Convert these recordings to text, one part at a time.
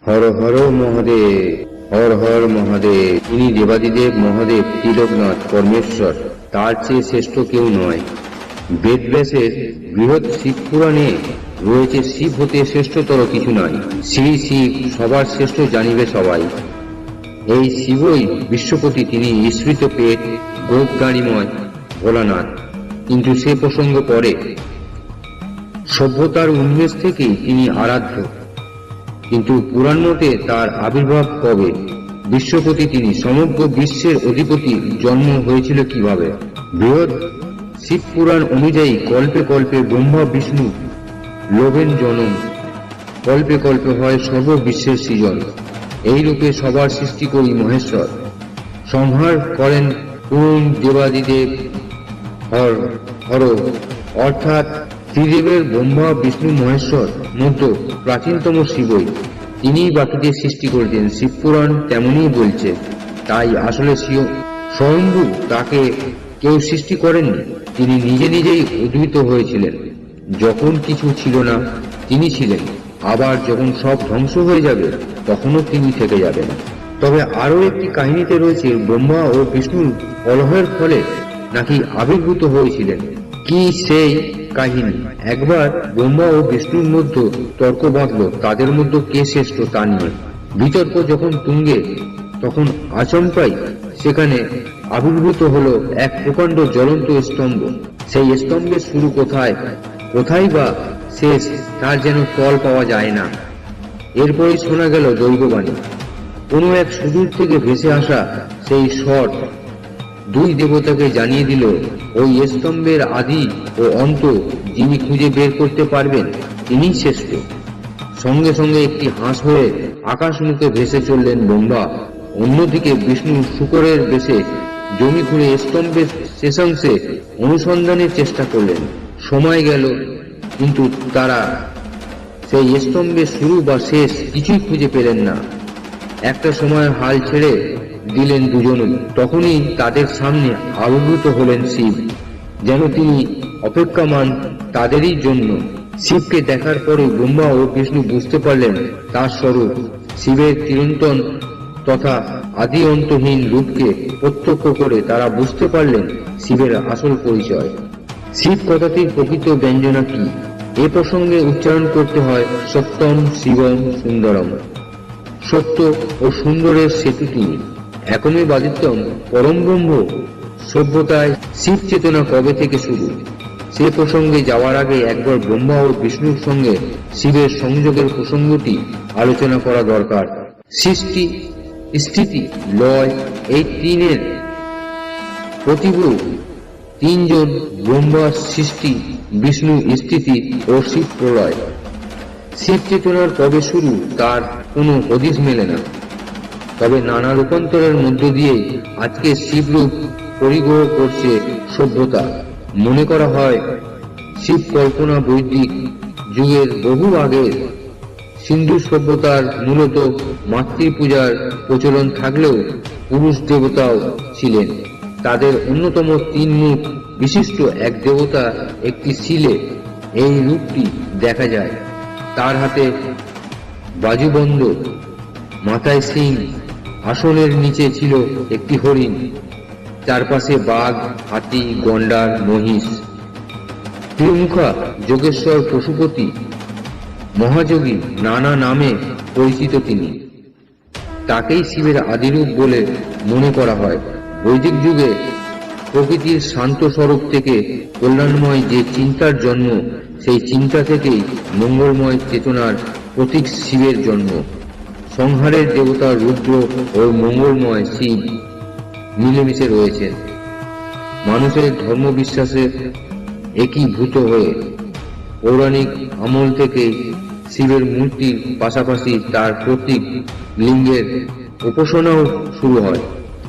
হর হর মহাদেব, হর হর মহাদেব। তিনি দেবাদিদেব মহাদেব তিলকনাথ পরমেশ্বর, তার চেয়ে শ্রেষ্ঠ কেউ নয়। বেদব্যাসের বৃহৎ শিব পুরাণে রয়েছে শিব হতে শ্রেষ্ঠতর কিছু নাই। শ্রী শিব সবার শ্রেষ্ঠ জানিবে সবাই। এই শিবই বিশ্বপতি, তিনি ঈশ্বরিত পেট গোপদাড়িময় ভোলানাথ। কিন্তু সে প্রসঙ্গ পরে। সভ্যতার উন্মেষ থেকেই তিনি আরাধ্য, কিন্তু পুরাণ মতে তার আবির্ভাব কবে? বিশ্বপতি তিনি, সমগ্র বিশ্বের অধিপতি জন্ম হয়েছিল কিভাবে? বৃহৎ শিব পুরাণ অনুযায়ী কল্পে কল্পে ব্রহ্মা বিষ্ণু লোভেন জনম, কল্পে কল্পে হয় সর্ববিশ্বের সৃজন। এই রূপে সবার সৃষ্টি করি মহেশ্বর, সংহার করেন পূর্ণ দেবাদিদেব হর হর, অর্থাৎ ত্রিদেবের ব্রহ্মা বিষ্ণু মহেশ্বর মধ্য প্রাচীনতম শিবই, তিনিই বাকিদের সৃষ্টি করেছেন। শিবপুরাণ তেমনই বলছে। তাই আসলে স্বয়ম্ভু, তাকে কেউ সৃষ্টি করেননি, তিনি নিজে নিজেই উদ্ভূত হয়েছিলেন। যখন কিছু ছিল না তিনি ছিলেন, আবার যখন সব ধ্বংস হয়ে যাবে তখনও তিনি থেকে যাবেন। তবে আরও একটি কাহিনীতে রয়েছে, ব্রহ্মা ও বিষ্ণুর কলহের ফলে নাকি আবির্ভূত হয়েছিলেন। কি সেই কাহিনী? একবার ব্রহ্মা ও বিষ্ণুর মধ্যে তর্ক বাঁধল তাদের মধ্যে কে শ্রেষ্ঠ তা নিয়ে। বিতর্ক যখন তুঙ্গে, তখন আচমকাই সেখানে আবির্ভূত হলো এক প্রকাণ্ড জ্বলন্ত স্তম্ভ। সেই স্তম্ভের শুরু কোথায়, কোথায় বা শেষ, তার যেন তল পাওয়া যায় না। এরপরই শোনা গেল দৈববাণী। কোনো এক সুদূর থেকে ভেসে আসা সেই স্বর দুই দেবতাকে জানিয়ে দিল, ওই স্তম্ভের আদি ও অন্ত যিনি খুঁজে বের করতে পারবেন তিনিই শ্রেষ্ঠ। সঙ্গে সঙ্গে একটি হাঁস হয়ে আকাশমুখে ভেসে চললেন ব্রহ্মা। অন্যদিকে বিষ্ণু শূকরের বেশে জমি খুঁড়ে স্তম্ভের শেষাংশে অনুসন্ধানের চেষ্টা করলেন। সময় গেল, কিন্তু তারা সেই স্তম্ভের শুরু বা শেষ কিছুই খুঁজে পেলেন না। একটা সময় হাল ছেড়ে দিলেন দুজনই। তখনই তাদের সামনে আবির্ভূত হলেন শিব, যেন তিনি অপেক্ষামান তাদেরই জন্য। শিবকে দেখার পরে ব্রহ্মা ও বিষ্ণু বুঝতে পারলেন তার স্বরূপ। শিবের চিরন্তন তথা আদি অন্তহীন রূপকে প্রত্যক্ষ করে তারা বুঝতে পারলেন শিবের আসল পরিচয়। শিব কথাটির প্রকৃত ব্যঞ্জনা কি? এ প্রসঙ্গে উচ্চারণ করতে হয় সত্যম শিবম সুন্দরম। সত্য ও সুন্দরের সেতু তিনি, একমে বাদিত্যম পরম ব্রহ্ম। সভ্যতায় শিব চেতনা কবে থেকে শুরু, সে প্রসঙ্গে যাওয়ার আগে একবার ব্রহ্মা ও বিষ্ণুর সঙ্গে শিবের সংযোগের প্রসঙ্গটি আলোচনা করা দরকার। সৃষ্টি, স্থিতি, লয়, এই তিনের প্রতিভূ তিনজন, ব্রহ্মা সৃষ্টি, বিষ্ণু স্থিতি ও শিব প্রলয়। শিব চেতনার কবে শুরু তার কোনো হদিস মেলে না। তবে নানা রূপান্তরের মধ্য দিয়েই আজকে শিবরূপ পরিগ্রহ করছে সভ্যতা। মনে করা হয় শিব কল্পনা বৈদিক যুগের বহু আগের। সিন্ধু সভ্যতার মূলত মাতৃপূজার প্রচলন থাকলেও পুরুষ দেবতাও ছিলেন। তাদের অন্যতম তিন মুখ বিশিষ্ট এক দেবতা একটি শিলে এই রূপটি দেখা যায়। তার হাতে বাজুবন্ধ, মাথায় সিং, আসনের নিচে ছিল একটি হরিণ, চারপাশে বাঘ, হাতি, গন্ডার, মহিষ। ত্রিমুখা যোগেশ্বর, পশুপতি, মহাযোগী নানা নামে পরিচিত তিনি। তাকেই শিবের আদিরূপ বলে মনে করা হয়। বৈদিক যুগে প্রকৃতির শান্ত স্বরূপ থেকে কল্যাণময় যে চিন্তার জন্ম, সেই চিন্তা থেকেই মঙ্গলময় চেতনার প্রতীক শিবের জন্ম। সংহারের দেবতা রুদ্র ও মঙ্গলময় শিব মিলেমিশে রয়েছেন। মানুষের ধর্মবিশ্বাসের একীভূত হয়ে পৌরাণিক আমল থেকে শিবের মূর্তির পাশাপাশি তার প্রতীক লিঙ্গের উপাসনাও শুরু হয়।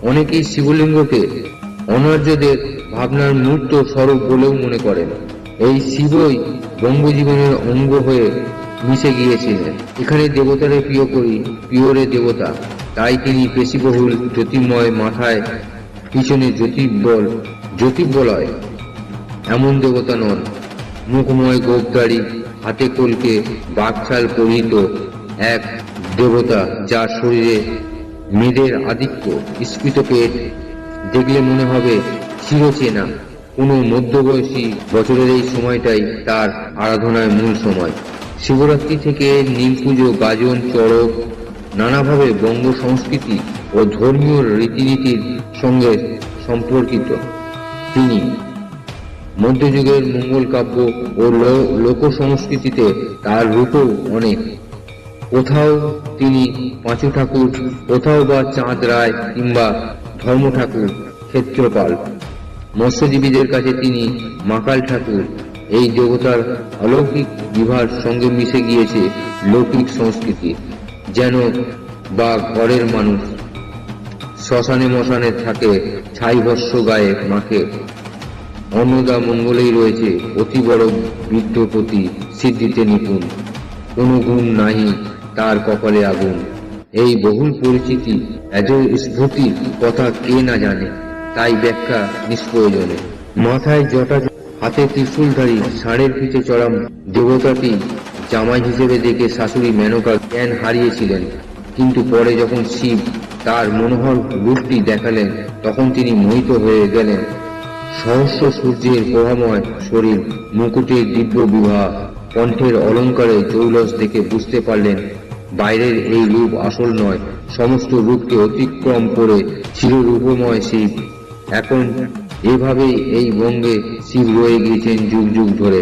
অনেকেই শিবলিঙ্গকে অনার্যদের ভাবনার মূর্ত স্বরূপ বলেও মনে করেন। এই শিবই বঙ্গজীবনের অঙ্গ হয়ে মিশে গিয়েছিলেন। এখানে দেবতারে প্রিয় করি, প্রিয়রে দেবতা। তাই তিনি পেশিবহুল, জ্যোতির্ময়, মাথায় পিছনে জ্যোতির্বলয় এমন দেবতা নন। মুখময় গোপদাড়ি, হাতে কলকে, বাঘছাল পরিহিত এক দেবতা, যার শরীরে মেয়েদের আধিক্য, স্ফীত পেট দেখলে মনে হবে চিরচেনা। কোনো মধ্যবয়সী বছরের এই সময়টাই তার আরাধনার মূল সময়। শিবরাত্রি থেকে নীল পুজো, গাজন, চড়ক নানাভাবে বঙ্গ সংস্কৃতি ও ধর্মীয় রীতিনীতির সঙ্গে সম্পর্কিত। তিনি মধ্যযুগের মঙ্গল কাব্য ও লোক সংস্কৃতিতে তার রূপও অনেক। কোথাও তিনি পাঁচু ঠাকুর, কোথাও বা চাঁদ রায় কিংবা ধর্ম ঠাকুর, ক্ষেত্রপাল। মৎস্যজীবীদের কাছে তিনি মাকাল ঠাকুর। এই দেবতার অলৌকিক বিভার সঙ্গে মিশে গিয়েছে লৌকিক সংস্কৃতি। যেন বা ঘরের মানুষ শ্মশানে মশানে থাকে, ছাই ভস্য গায়ে মাখে। অন্নদা মঙ্গলেই রয়েছে অতি বড় বৃদ্ধপতি, সিদ্ধিতে নিপুণ, কোনো গুণ নাহি তার কপালে আগুন। এই বহুল পরিচিতি এত স্ফূর্তির কথা কে না জানে, তাই ব্যাখ্যা নিষ্প্রয়োজনে। মাথায় জটা, হাতে ত্রিশূলধারী, ষাঁড়ের পিঠে চড়া দেবতাটি জামাই হিসেবে দেখে শাশুড়ি মেনকা জ্ঞান হারিয়েছিলেন। কিন্তু পরে যখন শিব তার মনোহর রূপটি দেখালেন, তখন তিনি মোহিত হয়ে গেলেন। সহস্র সূর্যের প্রভাময় শরীর, মুকুটের দিব্য বিভা, কণ্ঠের অলঙ্কারে জৌলস দেখে বুঝতে পারলেন বাইরের এই রূপ আসল নয়, সমস্ত রূপকে অতিক্রম করে চিররূপময় শিব। এখন এভাবেই এই বঙ্গে শিব রয়ে গিয়েছেন যুগ যুগ ধরে।